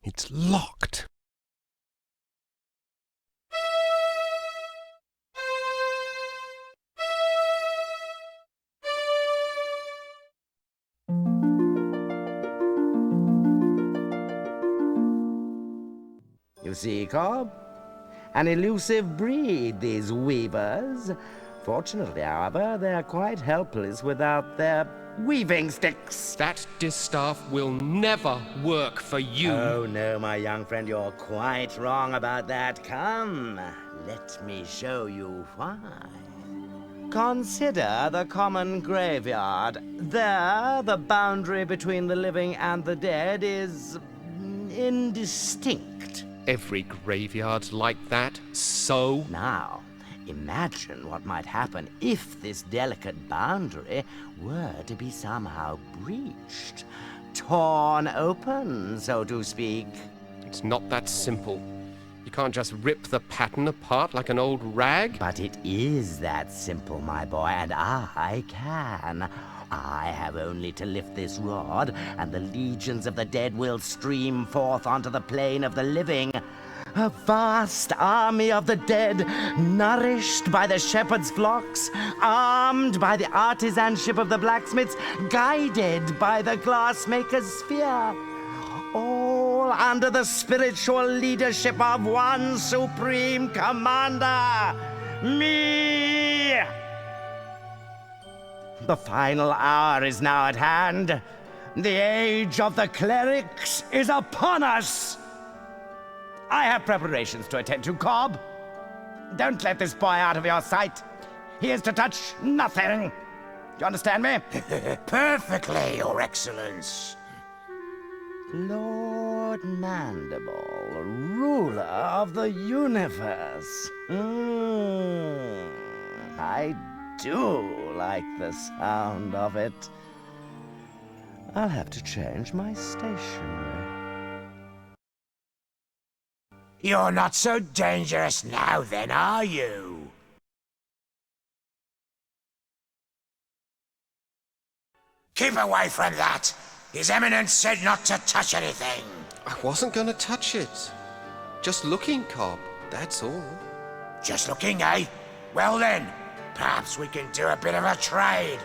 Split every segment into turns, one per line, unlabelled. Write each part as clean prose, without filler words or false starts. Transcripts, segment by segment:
It's locked.
You see, Cobb? An elusive breed, these weavers. Fortunately, however, they're quite helpless without their weaving sticks.
That distaff will never work for you.
Oh, no, my young friend, you're quite wrong about that. Come, let me show you why. Consider the common graveyard. There, the boundary between the living and the dead is indistinct.
Every graveyard's like that, so?
Now, imagine what might happen if this delicate boundary were to be somehow breached. Torn open, so to speak.
It's not that simple. You can't just rip the pattern apart like an old rag.
But it is that simple, my boy, and I can. I have only to lift this rod, and the legions of the dead will stream forth onto the plane of the living. A vast army of the dead, nourished by the shepherd's flocks, armed by the artisanship of the blacksmiths, guided by the glassmaker's sphere. All under the spiritual leadership of one supreme commander, me! The final hour is now at hand. The age of the clerics is upon us. I have preparations to attend to, Cobb. Don't let this boy out of your sight. He is to touch nothing. Do you understand me?
Perfectly, Your Excellence.
Lord Mandible, ruler of the universe. I do like the sound of it. I'll have to change my stationery.
You're not so dangerous now then, are you? Keep away from that! His Eminence said not to touch anything.
I wasn't going to touch it. Just looking, Cobb, that's all.
Just looking, eh? Well then, perhaps we can do a bit of a trade.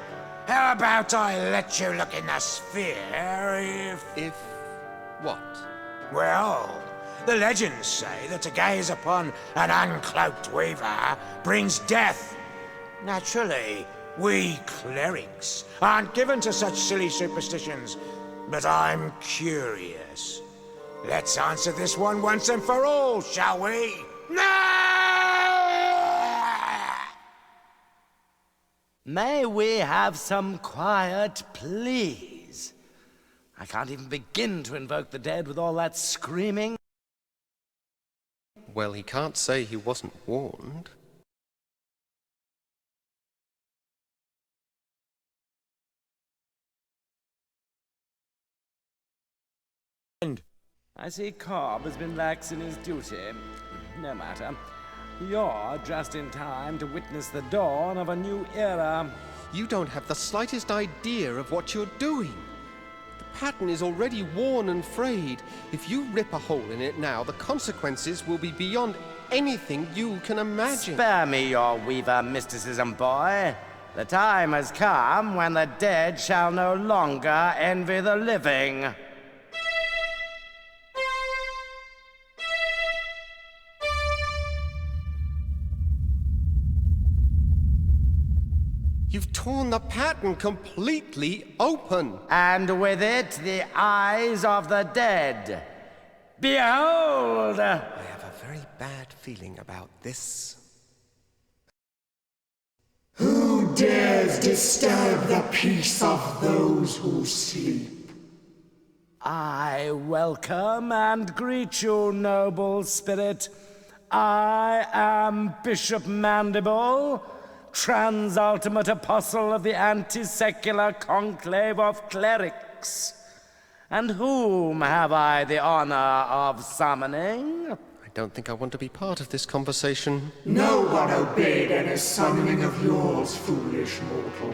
How about I let you look in the sphere if...
If... what?
Well, the legends say that to gaze upon an uncloaked weaver brings death. Naturally, we clerics aren't given to such silly superstitions, but I'm curious. Let's answer this one once and for all, shall we?
May we have some quiet, please? I can't even begin to invoke the dead with all that screaming.
Well, he can't say he wasn't warned.
I see Cobb has been lax in his duty. No matter. You're just in time to witness the dawn of a new era.
You don't have the slightest idea of what you're doing. The pattern is already worn and frayed. If you rip a hole in it now, the consequences will be beyond anything you can imagine.
Spare me your weaver mysticism, boy. The time has come when the dead shall no longer envy the living.
You've torn the pattern completely open.
And with it, the eyes of the dead. Behold!
I have a very bad feeling about this.
Who dares disturb the peace of those who sleep?
I welcome and greet you, noble spirit. I am Bishop Mandible, Transultimate Apostle of the Anti-Secular Conclave of Clerics. And whom have I the honor of summoning?
I don't think I want to be part of this conversation.
No one obeyed any summoning of yours, foolish mortal.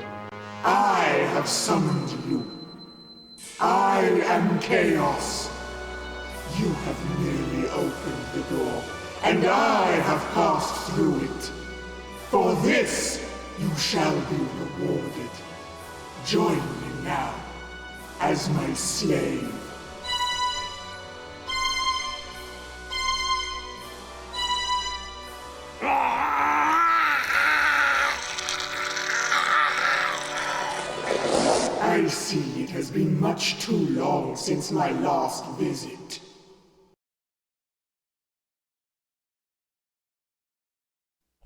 I have summoned you. I am Chaos. You have merely opened the door, and I have passed through it. For this, you shall be rewarded. Join me now, as my slave. I see it has been much too long since my last visit.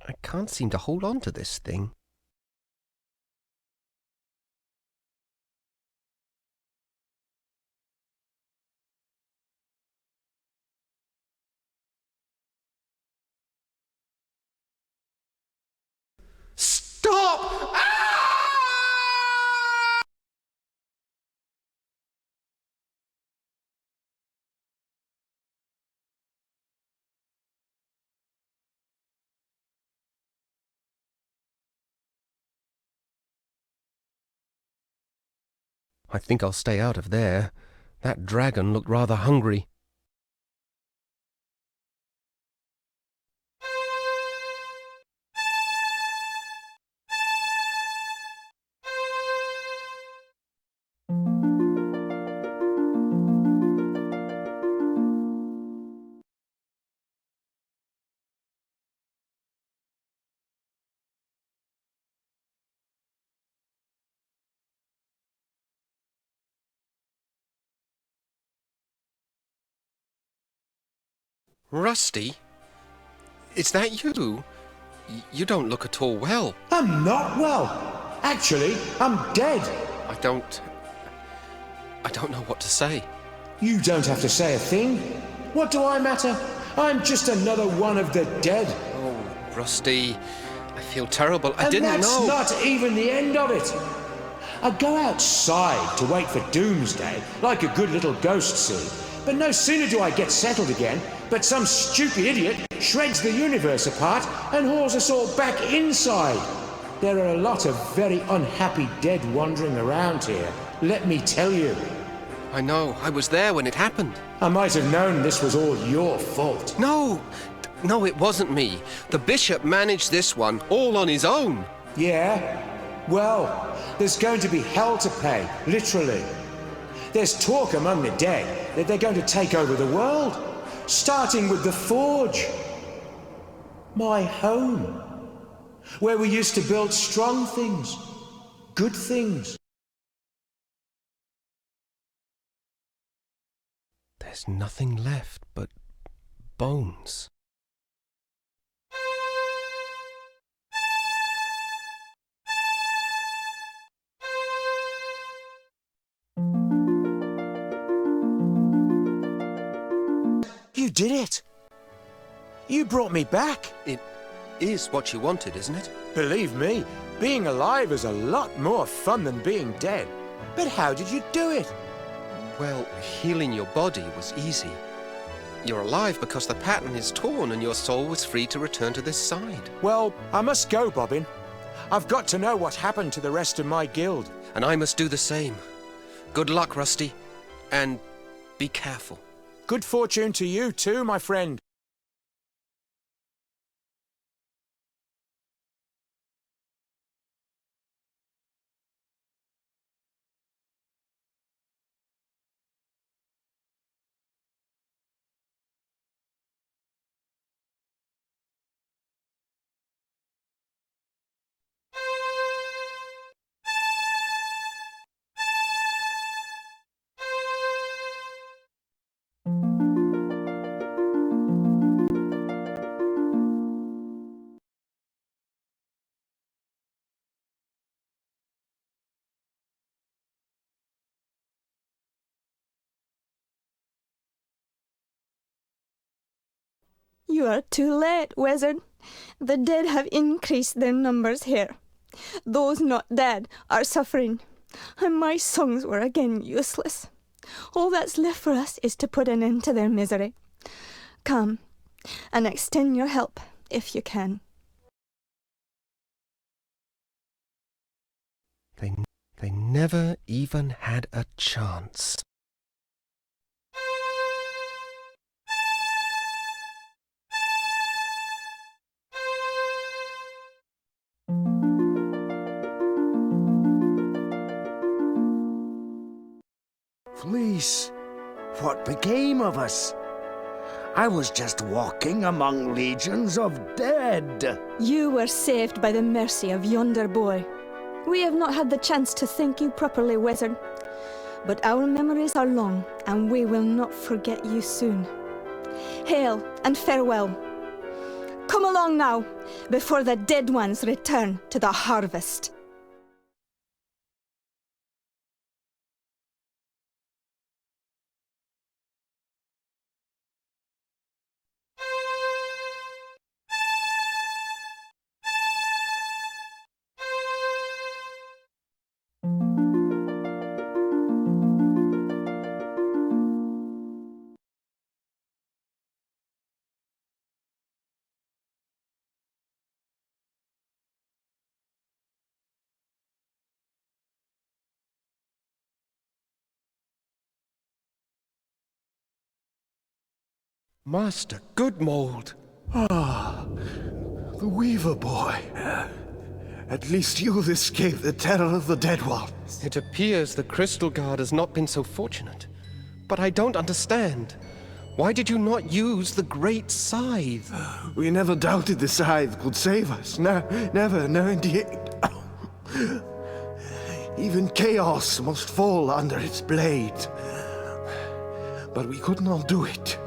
I can't seem to hold on to this thing. Stop! Ah! I think I'll stay out of there. That dragon looked rather hungry. Rusty? Is that you? You don't look at all well.
I'm not well. Actually, I'm dead.
I don't know what to say.
You don't have to say a thing. What do I matter? I'm just another one of the dead.
Oh, Rusty, I feel terrible. I
And
didn't know.
that's not even the end of it. I go outside to wait for doomsday, like a good little ghost see. But no sooner do I get settled again, but some stupid idiot shreds the universe apart and hauls us all back inside. There are a lot of very unhappy dead wandering around here, let me tell you.
I know. I was there when it happened.
I might have known this was all your fault.
No, it wasn't me. The bishop managed this one all on his own.
Yeah? Well, there's going to be hell to pay, literally. There's talk among the dead that they're going to take over the world, starting with the Forge. My home, where we used to build strong things, good things.
There's nothing left but bones.
You did it. You brought me back.
It is what you wanted, isn't it?
Believe me, being alive is a lot more fun than being dead. But how did you do it?
Well, healing your body was easy. You're alive because the pattern is torn and your soul was free to return to this side.
Well, I must go, Bobbin. I've got to know what happened to the rest of my guild.
And I must do the same. Good luck, Rusty. And be careful.
Good fortune to you too, my friend.
You are too late, wizard. The dead have increased their numbers here. Those not dead are suffering, and my songs were again useless. All that's left for us is to put an end to their misery. Come, and extend your help, if you can.
They never even had a chance.
Please, what became of us? I was just walking among legions of dead.
You were saved by the mercy of yonder boy. We have not had the chance to thank you properly, wizard. But our memories are long, and we will not forget you soon. Hail and farewell. Come along now, before the dead ones return to the harvest.
Master Goodmold.
The Weaver boy. At least you've escaped the terror of the Dead Ones.
It appears the Crystal Guard has not been so fortunate. But I don't understand. Why did you not use the Great Scythe?
We never doubted the scythe could save us. No, never, no indeed. Even chaos must fall under its blade. But we could not do it.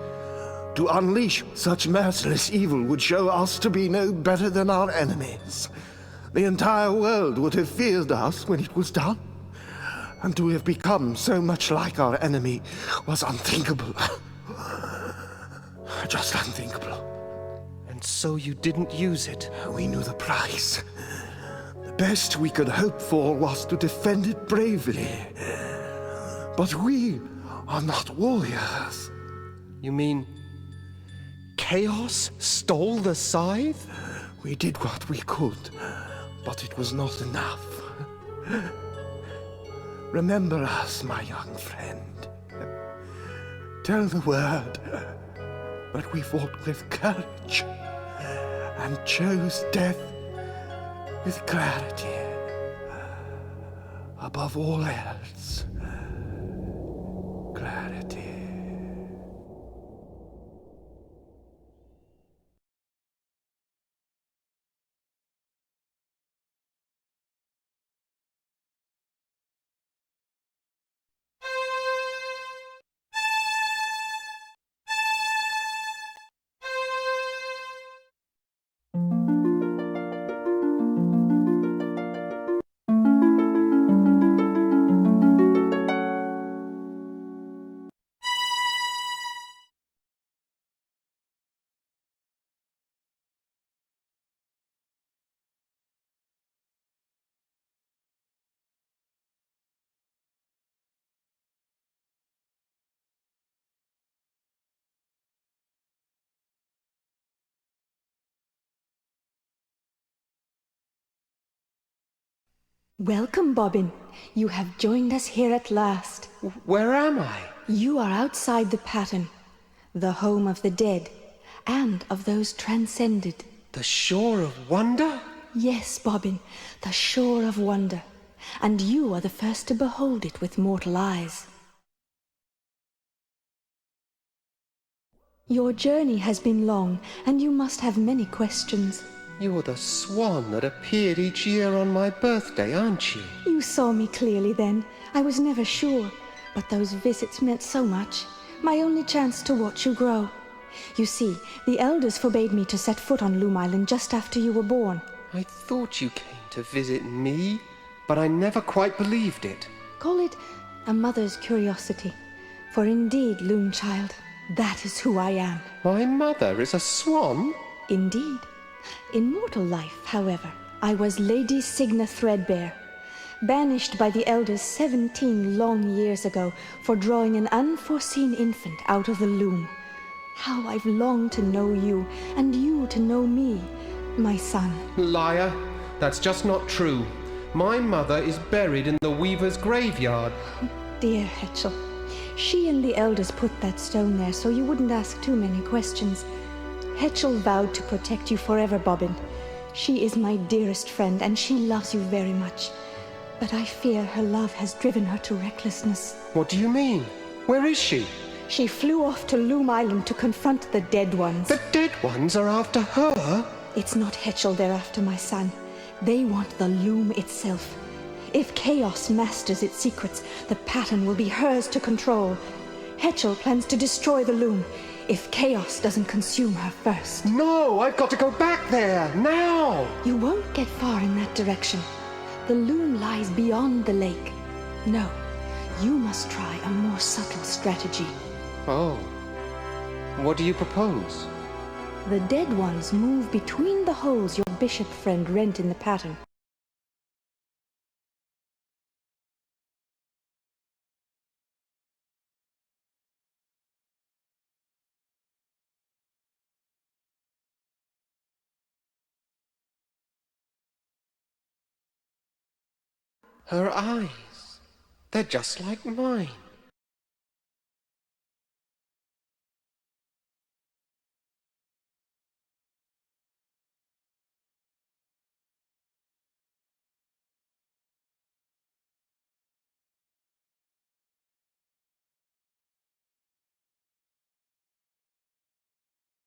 To unleash such merciless evil would show us to be no better than our enemies. The entire world would have feared us when it was done. And to have become so much like our enemy was unthinkable. Just unthinkable.
And so you didn't use it?
We knew the price. The best we could hope for was to defend it bravely. But we are not warriors.
You mean Chaos stole the scythe?
We did what we could, but it was not enough. Remember us, my young friend. Tell the word that we fought with courage and chose death with clarity. Above all else, clarity.
Welcome, Bobbin. You have joined us here at last.
Where am I?
You are outside the pattern, the home of the dead, and of those transcended.
The Shore of Wonder?
Yes, Bobbin, the Shore of Wonder. And you are the first to behold it with mortal eyes. Your journey has been long, and you must have many questions.
You're the swan that appeared each year on my birthday, aren't you?
You saw me clearly then. I was never sure, but those visits meant so much. My only chance to watch you grow. You see, the elders forbade me to set foot on Loom Island just after you were born.
I thought you came to visit me, but I never quite believed it.
Call it a mother's curiosity. For indeed, Loom Child, that is who I am.
My mother is a swan?
Indeed. In mortal life, however, I was Lady Signa Threadbare, banished by the elders 17 long years ago for drawing an unforeseen infant out of the loom. How I've longed to know you, and you to know me, my son.
Liar. That's just not true. My mother is buried in the weaver's graveyard.
Dear Hetchel, she and the elders put that stone there so you wouldn't ask too many questions. Hetchel vowed to protect you forever, Bobbin. She is my dearest friend, and she loves you very much. But I fear her love has driven her to recklessness.
What do you mean? Where is she?
She flew off to Loom Island to confront the Dead Ones.
The Dead Ones are after her?
It's not Hetchel they're after, my son. They want the Loom itself. If Chaos masters its secrets, the pattern will be hers to control. Hetchel plans to destroy the Loom if Chaos doesn't consume her first.
No, I've got to go back there, now!
You won't get far in that direction. The Loom lies beyond the lake. No, you must try a more subtle strategy.
Oh. What do you propose?
The Dead Ones move between the holes your bishop friend rent in the pattern.
Her eyes. They're just like mine.